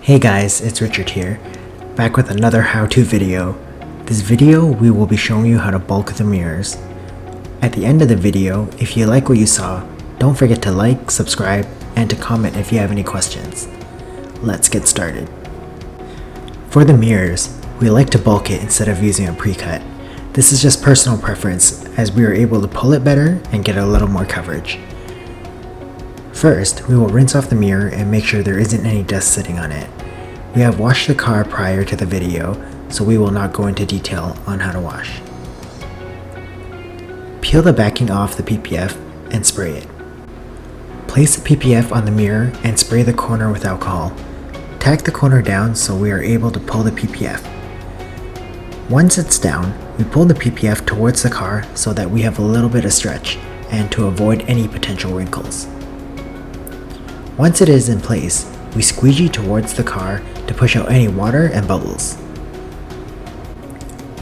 Hey guys, it's Richard here, back with another how-to video. This video we will be showing you how to bulk the mirrors. At the end of the video, if you like what you saw, don't forget to like, subscribe, and to comment if you have any questions. Let's get started. For the mirrors, we like to bulk it instead of using a pre-cut. This is just personal preference as we are able to pull it better and get a little more coverage. First, we will rinse off the mirror and make sure there isn't any dust sitting on it. We have washed the car prior to the video, so we will not go into detail on how to wash. Peel the backing off the PPF and spray it. Place the PPF on the mirror and spray the corner with alcohol. Tack the corner down so we are able to pull the PPF. Once it's down, we pull the PPF towards the car so that we have a little bit of stretch and to avoid any potential wrinkles. Once it is in place, we squeegee towards the car to push out any water and bubbles.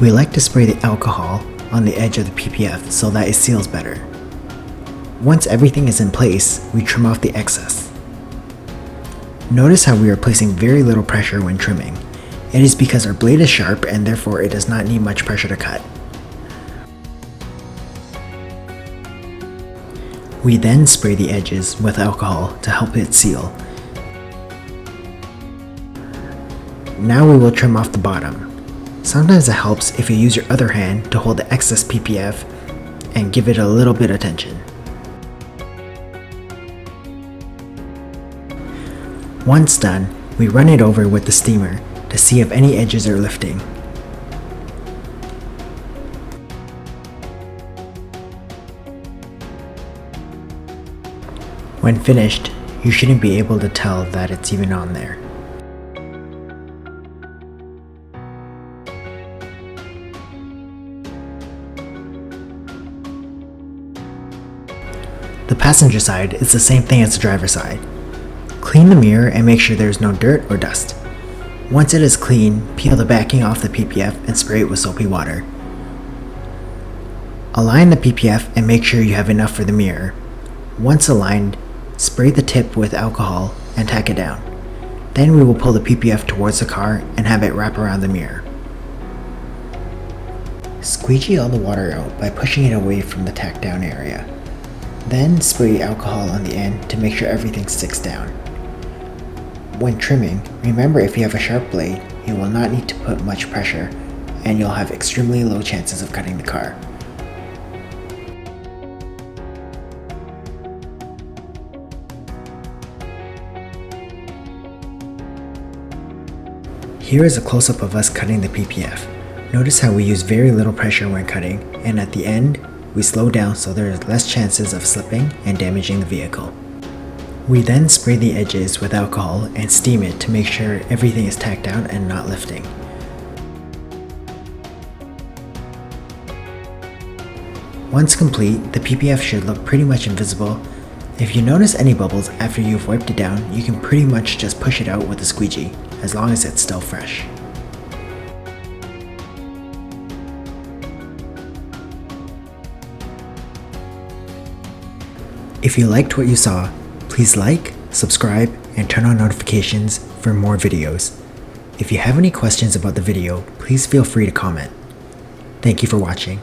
We like to spray the alcohol on the edge of the PPF so that it seals better. Once everything is in place, we trim off the excess. Notice how we are placing very little pressure when trimming. It is because our blade is sharp and therefore it does not need much pressure to cut. We then spray the edges with alcohol to help it seal. Now we will trim off the bottom. Sometimes it helps if you use your other hand to hold the excess PPF and give it a little bit of tension. Once done, we run it over with the steamer to see if any edges are lifting. When finished, you shouldn't be able to tell that it's even on there. The passenger side is the same thing as the driver's side. Clean the mirror and make sure there is no dirt or dust. Once it is clean, peel the backing off the PPF and spray it with soapy water. Align the PPF and make sure you have enough for the mirror. Once aligned, spray the tip with alcohol and tack it down. Then we will pull the PPF towards the car and have it wrap around the mirror. Squeegee all the water out by pushing it away from the tack down area. Then spray alcohol on the end to make sure everything sticks down. When trimming, remember if you have a sharp blade, you will not need to put much pressure and you'll have extremely low chances of cutting the car. Here is a close-up of us cutting the PPF. Notice how we use very little pressure when cutting, and at the end, we slow down so there is less chances of slipping and damaging the vehicle. We then spray the edges with alcohol and steam it to make sure everything is tacked down and not lifting. Once complete, the PPF should look pretty much invisible. If you notice any bubbles after you've wiped it down, you can pretty much just push it out with a squeegee, as long as it's still fresh. If you liked what you saw, please like, subscribe, and turn on notifications for more videos. If you have any questions about the video, please feel free to comment. Thank you for watching.